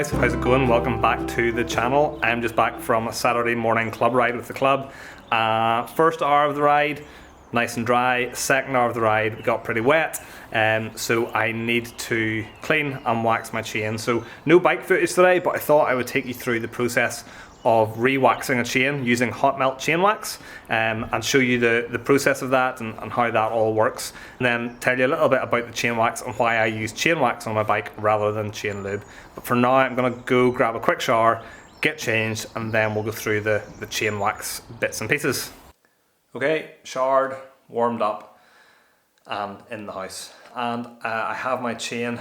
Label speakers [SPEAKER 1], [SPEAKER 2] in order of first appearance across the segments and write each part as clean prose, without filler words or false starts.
[SPEAKER 1] guys, how's it going? Welcome back to the channel. I'm just back from a Saturday morning club ride with the club. First hour of the ride, nice and dry. Second hour of the ride, we got pretty wet. So I need to clean and wax my chain. So no bike footage today, but I thought I would take you through the process of re-waxing a chain using hot melt chain wax, and show you the process of that and how that all works, and then tell you a little bit about the chain wax and why I use chain wax on my bike rather than chain lube. But for now I'm going to go grab a quick shower, get changed, and then we'll go through the chain wax bits and pieces. Okay, showered, warmed up, and in the house, and I have my chain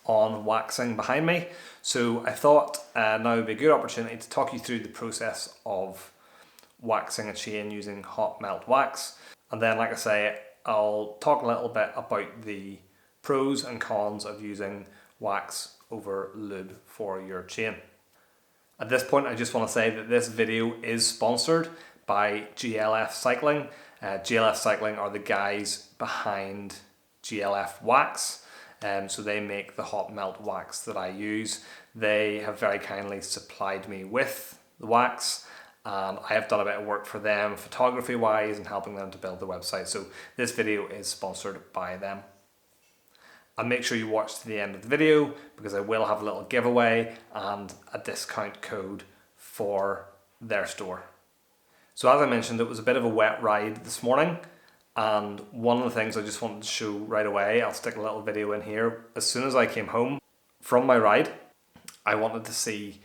[SPEAKER 1] on waxing behind me. So I thought now would be a good opportunity to talk you through the process of waxing a chain using hot melt wax. And then, like I say, I'll talk a little bit about the pros and cons of using wax over lube for your chain. At this point, I just want to say that this video is sponsored by GLF Cycling. GLF Cycling are the guys behind GLF Wax. So they make the hot melt wax that I use. They have very kindly supplied me with the wax, and I have done a bit of work for them photography wise and helping them to build the website. So this video is sponsored by them. And make sure you watch to the end of the video, because I will have a little giveaway and a discount code for their store. So as I mentioned, it was a bit of a wet ride this morning. And one of the things I just wanted to show right away, I'll stick a little video in here. As soon as I came home from my ride, I wanted to see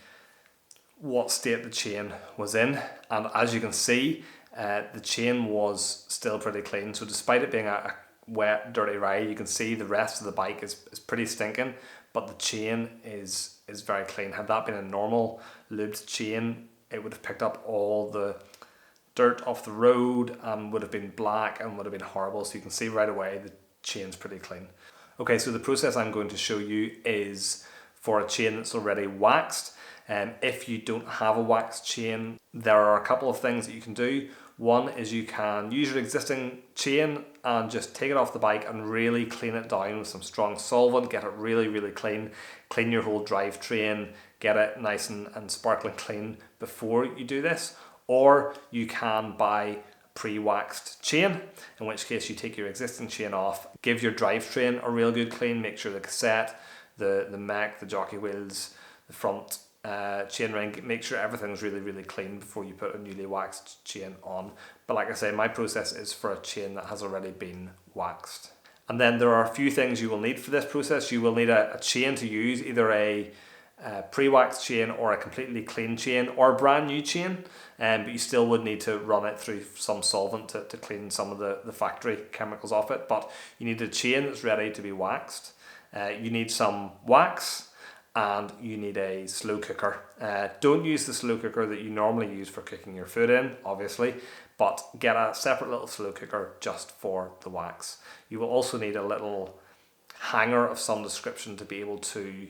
[SPEAKER 1] what state the chain was in. And as you can see, the chain was still pretty clean. So despite it being a wet, dirty ride, you can see the rest of the bike is pretty stinking, but the chain is very clean. Had that been a normal lubed chain, it would have picked up all the dirt off the road and would have been black and would have been horrible. So you can see right away the chain's pretty clean. Okay, so the process I'm going to show you is for a chain that's already waxed. If you don't have a waxed chain, there are a couple of things that you can do. One is you can use your existing chain and just take it off the bike and really clean it down with some strong solvent, get it really, really clean, clean your whole drivetrain, get it nice and sparkling clean before you do this. Or you can buy pre-waxed chain, in which case you take your existing chain off, give your drivetrain a real good clean, make sure the cassette, the mech, the jockey wheels, the front chain ring, make sure everything's really, really clean before you put a newly waxed chain on. But like I say, my process is for a chain that has already been waxed. And then there are a few things you will need for this process. You will need a chain to use, either a pre-waxed chain or a completely clean chain or a brand new chain, but you still would need to run it through some solvent to clean some of the factory chemicals off it. But you need a chain that's ready to be waxed, you need some wax, and you need a slow cooker. Don't use the slow cooker that you normally use for cooking your food in, obviously, but get a separate little slow cooker just for the wax. You will also need a little hanger of some description to be able to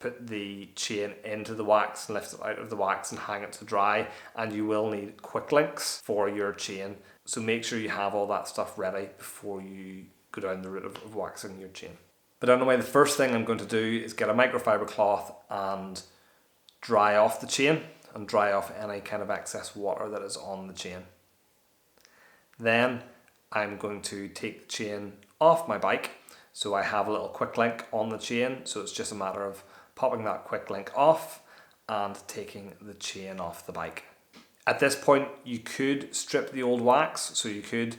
[SPEAKER 1] put the chain into the wax and lift it out of the wax and hang it to dry, and you will need quick links for your chain, so make sure you have all that stuff ready before you go down the route of waxing your chain. But anyway, the first thing I'm going to do is get a microfiber cloth and dry off the chain and dry off any kind of excess water that is on the chain. Then I'm going to take the chain off my bike, so I have a little quick link on the chain, so it's just a matter of popping that quick link off and taking the chain off the bike. At this point, you could strip the old wax, so you could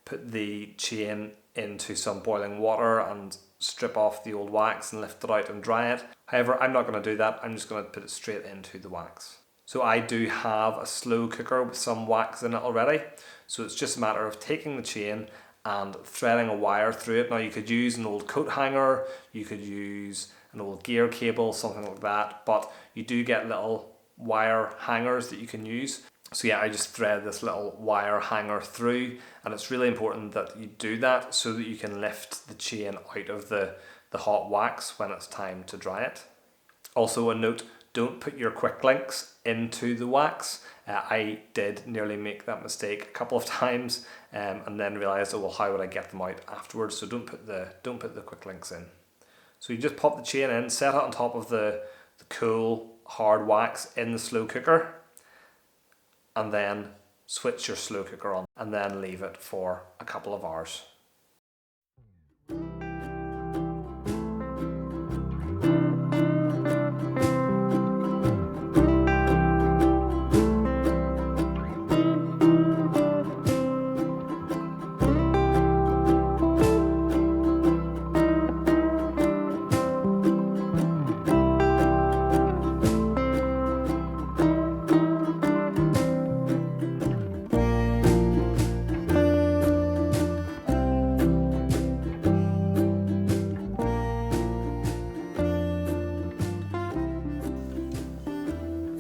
[SPEAKER 1] put the chain into some boiling water and strip off the old wax and lift it out and dry it. However, I'm not going to do that. I'm just going to put it straight into the wax. So I do have a slow cooker with some wax in it already, so it's just a matter of taking the chain and threading a wire through it. Now you could use an old coat hanger, you could use an old gear cable, something like that, but you do get little wire hangers that you can use. So yeah, I just thread this little wire hanger through, and it's really important that you do that so that you can lift the chain out of the hot wax when it's time to dry it. Also a note, don't put your quick links into the wax. I did nearly make that mistake a couple of times, and then realised, oh well, how would I get them out afterwards? So don't put the quick links in. So you just pop the chain in, set it on top of the cool hard wax in the slow cooker, and then switch your slow cooker on and then leave it for a couple of hours.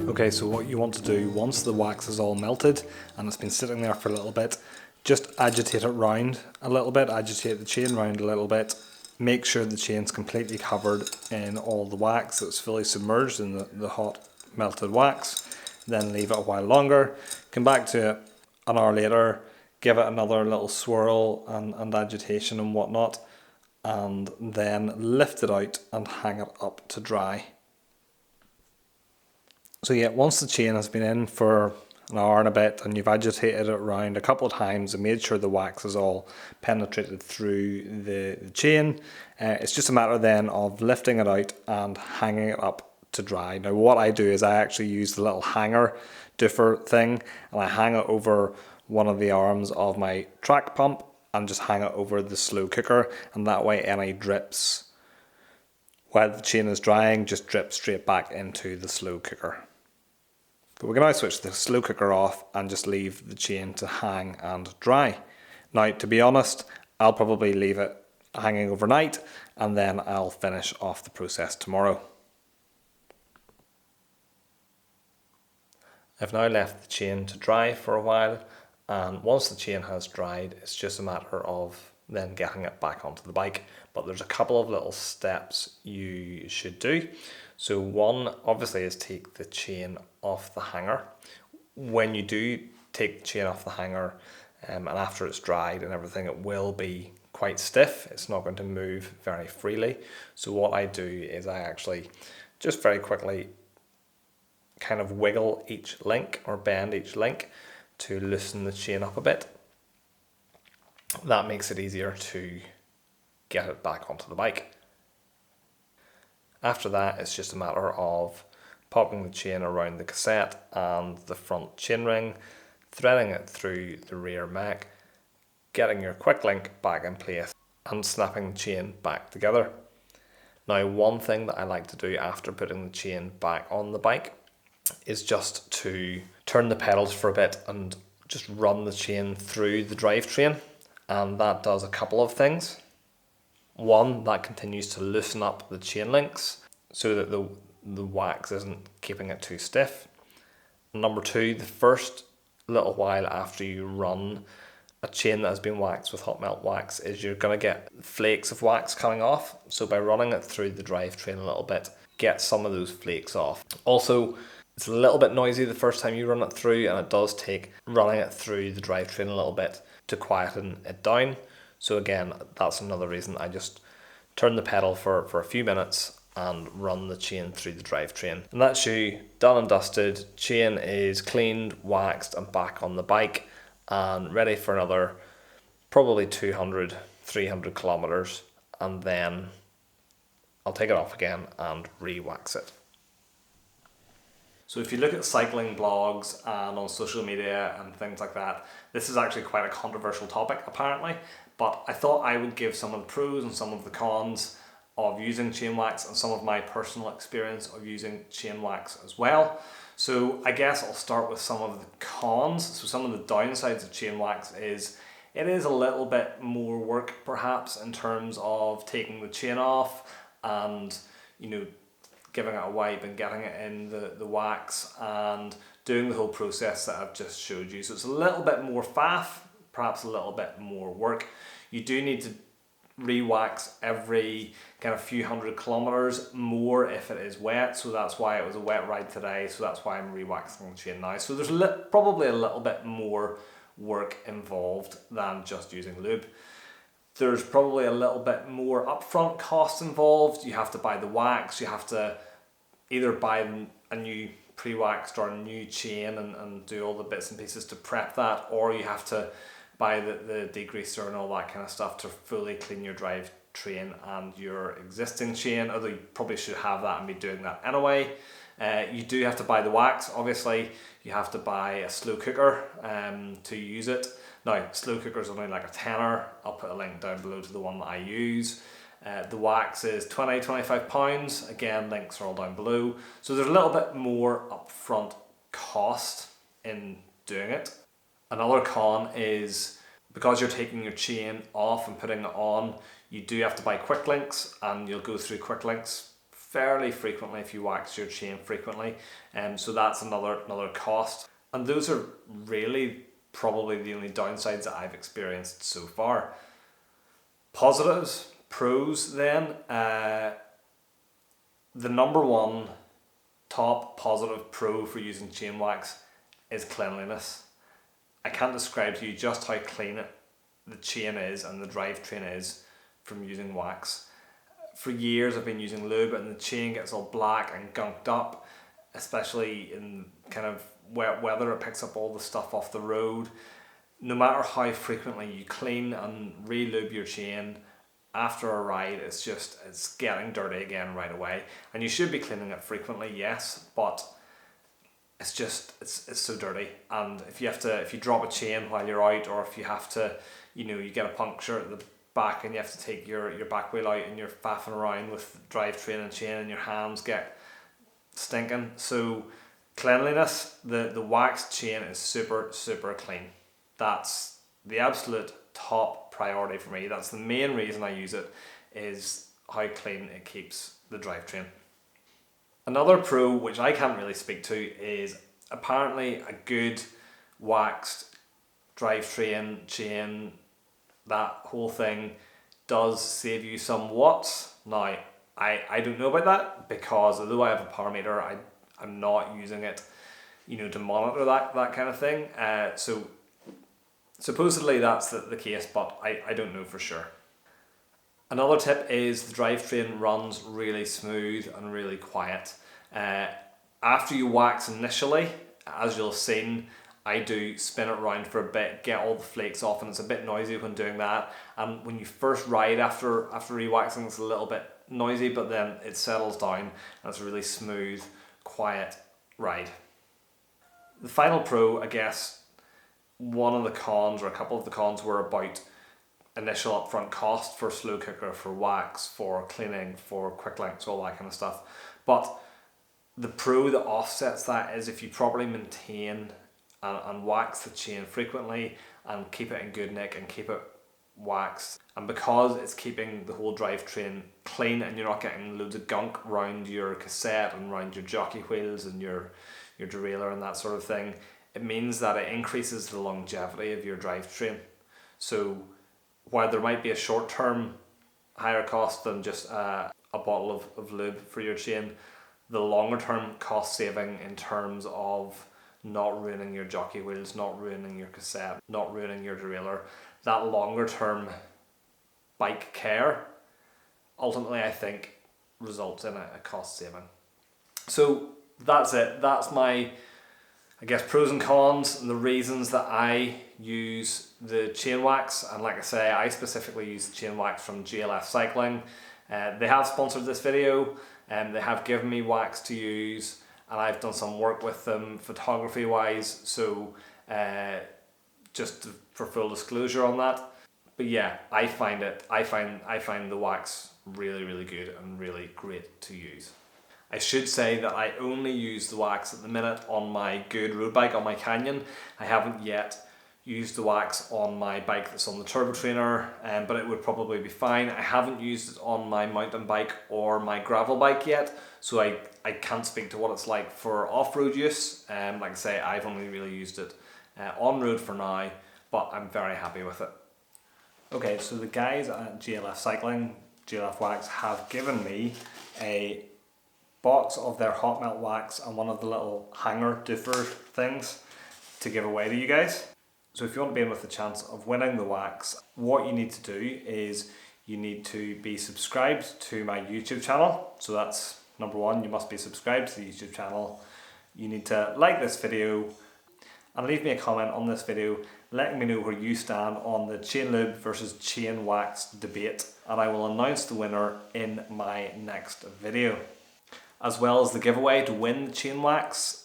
[SPEAKER 1] Okay, so what you want to do once the wax is all melted and it's been sitting there for a little bit, just agitate it round a little bit, agitate the chain round a little bit, make sure the chain's completely covered in all the wax, that's fully submerged in the hot melted wax, then leave it a while longer, come back to it an hour later, give it another little swirl and agitation and whatnot, and then lift it out and hang it up to dry. So yeah, once the chain has been in for an hour and a bit and you've agitated it around a couple of times and made sure the wax is all penetrated through the chain, it's just a matter then of lifting it out and hanging it up to dry. Now what I do is I actually use the little hanger doofer thing and I hang it over one of the arms of my track pump and just hang it over the slow cooker, and that way any drips while the chain is drying just drip straight back into the slow cooker. But we can now switch the slow cooker off and just leave the chain to hang and dry. Now, to be honest, I'll probably leave it hanging overnight and then I'll finish off the process tomorrow. I've now left the chain to dry for a while, and once the chain has dried, it's just a matter of then getting it back onto the bike. But there's a couple of little steps you should do. So one obviously is take the chain off the hanger. When you do take the chain off the hanger and after it's dried and everything, it will be quite stiff. It's not going to move very freely. So what I do is I actually just very quickly kind of wiggle each link or bend each link to loosen the chain up a bit. That makes it easier to get it back onto the bike. After that, it's just a matter of popping the chain around the cassette and the front chain ring, threading it through the rear mech, getting your quick link back in place and snapping the chain back together. Now, one thing that I like to do after putting the chain back on the bike is just to turn the pedals for a bit and just run the chain through the drivetrain, and that does a couple of things. One, that continues to loosen up the chain links so that the wax isn't keeping it too stiff. Number two, the first little while after you run a chain that has been waxed with hot melt wax is you're going to get flakes of wax coming off. So by running it through the drivetrain a little bit, get some of those flakes off. Also, it's a little bit noisy the first time you run it through, and it does take running it through the drivetrain a little bit to quieten it down. So again, that's another reason I just turn the pedal for a few minutes and run the chain through the drivetrain. And that's you done and dusted. Chain is cleaned, waxed and back on the bike and ready for another probably 200, 300 kilometers, and then I'll take it off again and re-wax it. So if you look at cycling blogs and on social media and things like that, this is actually quite a controversial topic apparently, but I thought I would give some of the pros and some of the cons of using chain wax and some of my personal experience of using chain wax as well. So I guess I'll start with some of the cons. So some of the downsides of chain wax is it is a little bit more work perhaps in terms of taking the chain off and, you know, giving it a wipe and getting it in the wax and doing the whole process that I've just showed you. So it's a little bit more faff, perhaps a little bit more work. You do need to re-wax every kind of few hundred kilometers more if it is wet, so that's why it was a wet ride today, so that's why I'm re-waxing the chain now. So there's probably a little bit more work involved than just using lube. There's probably a little bit more upfront cost involved. You have to buy the wax, you have to either buy a new pre-waxed or a new chain and do all the bits and pieces to prep that, or you have to buy the degreaser and all that kind of stuff to fully clean your drivetrain and your existing chain, although you probably should have that and be doing that anyway. You do have to buy the wax, obviously. You have to buy a slow cooker to use it. Now, slow cooker is only like a tenner. I'll put a link down below to the one that I use. The wax is £25. Again, links are all down below. So there's a little bit more upfront cost in doing it. Another con is because you're taking your chain off and putting it on, you do have to buy quick links, and you'll go through quick links fairly frequently if you wax your chain frequently. So that's another cost. And those are really probably the only downsides that I've experienced so far. Positives, pros then, the number one top positive pro for using chain wax is cleanliness. I can't describe to you just how clean the chain is and the drivetrain is from using wax. For years I've been using lube and the chain gets all black and gunked up, especially in kind of wet weather. It picks up all the stuff off the road. No matter how frequently you clean and re-lube your chain, after a ride it's getting dirty again right away. And you should be cleaning it frequently, yes, but it's so dirty. And if you drop a chain while you're out, or if you have to, you get a puncture at the back and you have to take your back wheel out and you're faffing around with the drivetrain and chain and your hands get stinking. So cleanliness, the waxed chain is super clean. That's the absolute top priority for me. That's the main reason I use it, is how clean it keeps the drivetrain. Another pro, which I can't really speak to, is apparently a good waxed drivetrain, chain, that whole thing does save you some watts. Now, I don't know about that, because although I have a power meter, I'm not using it, to monitor that kind of thing. So supposedly that's the case, but I don't know for sure. Another tip is the drivetrain runs really smooth and really quiet. After you wax initially, as you'll have seen, I do spin it around for a bit, get all the flakes off, and it's a bit noisy when doing that. And when you first ride after re-waxing, it's a little bit noisy, but then it settles down and it's a really smooth, quiet ride. The final pro, I guess, one of the cons, or a couple of the cons, were about initial upfront cost for slow cooker, for wax, for cleaning, for quick links, all that kind of stuff. But the pro that offsets that is if you properly maintain and wax the chain frequently and keep it in good nick and keep it waxed, and because it's keeping the whole drivetrain clean and you're not getting loads of gunk around your cassette and around your jockey wheels and your derailleur and that sort of thing, it means that it increases the longevity of your drivetrain. So while there might be a short-term higher cost than just a bottle of lube for your chain, the longer-term cost saving in terms of not ruining your jockey wheels, not ruining your cassette, not ruining your derailleur, that longer-term bike care ultimately, I think, results in a cost saving. So that's it. That's my, I guess, pros and cons and the reasons that I use the chain wax. And like I say, I specifically use the chain wax from GLF Cycling. They have sponsored this video and they have given me wax to use, and I've done some work with them photography wise, so just for full disclosure on that. But yeah, I find the wax really good and really great to use. I should say that I only use the wax at the minute on my good road bike, on my Canyon. I haven't yet used the wax on my bike that's on the turbo trainer, but it would probably be fine. I haven't used it on my mountain bike or my gravel bike yet, so I can't speak to what it's like for off-road use. Like I say, I've only really used it on road for now, but I'm very happy with it. Okay, so the guys at GLF Cycling, GLF Wax, have given me a box of their hot melt wax and one of the little hanger doofer things to give away to you guys. So if you want to be in with the chance of winning the wax, what you need to do is you need to be subscribed to my YouTube channel. So that's number one, you must be subscribed to the YouTube channel. You need to like this video and leave me a comment on this video letting me know where you stand on the Chain Lube versus Chain Wax debate, and I will announce the winner in my next video. As well as the giveaway to win the Chain Wax,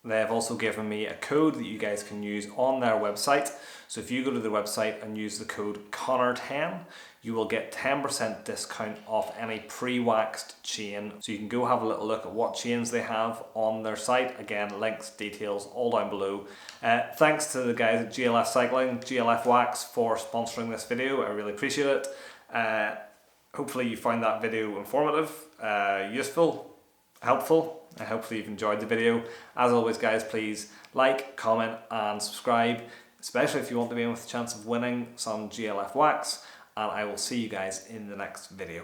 [SPEAKER 1] they have also given me a code that you guys can use on their website. So if you go to their website and use the code Connor10, you will get 10% discount off any pre-waxed chain. So you can go have a little look at what chains they have on their site. Again, links, details, all down below. Thanks to the guys at GLF Cycling, GLF Wax, for sponsoring this video. I really appreciate it. Hopefully you found that video informative, useful, helpful. Hopefully you've enjoyed the video. As always guys, please like, comment and subscribe, especially if you want to be in with a chance of winning some GLF wax, and I will see you guys in the next video.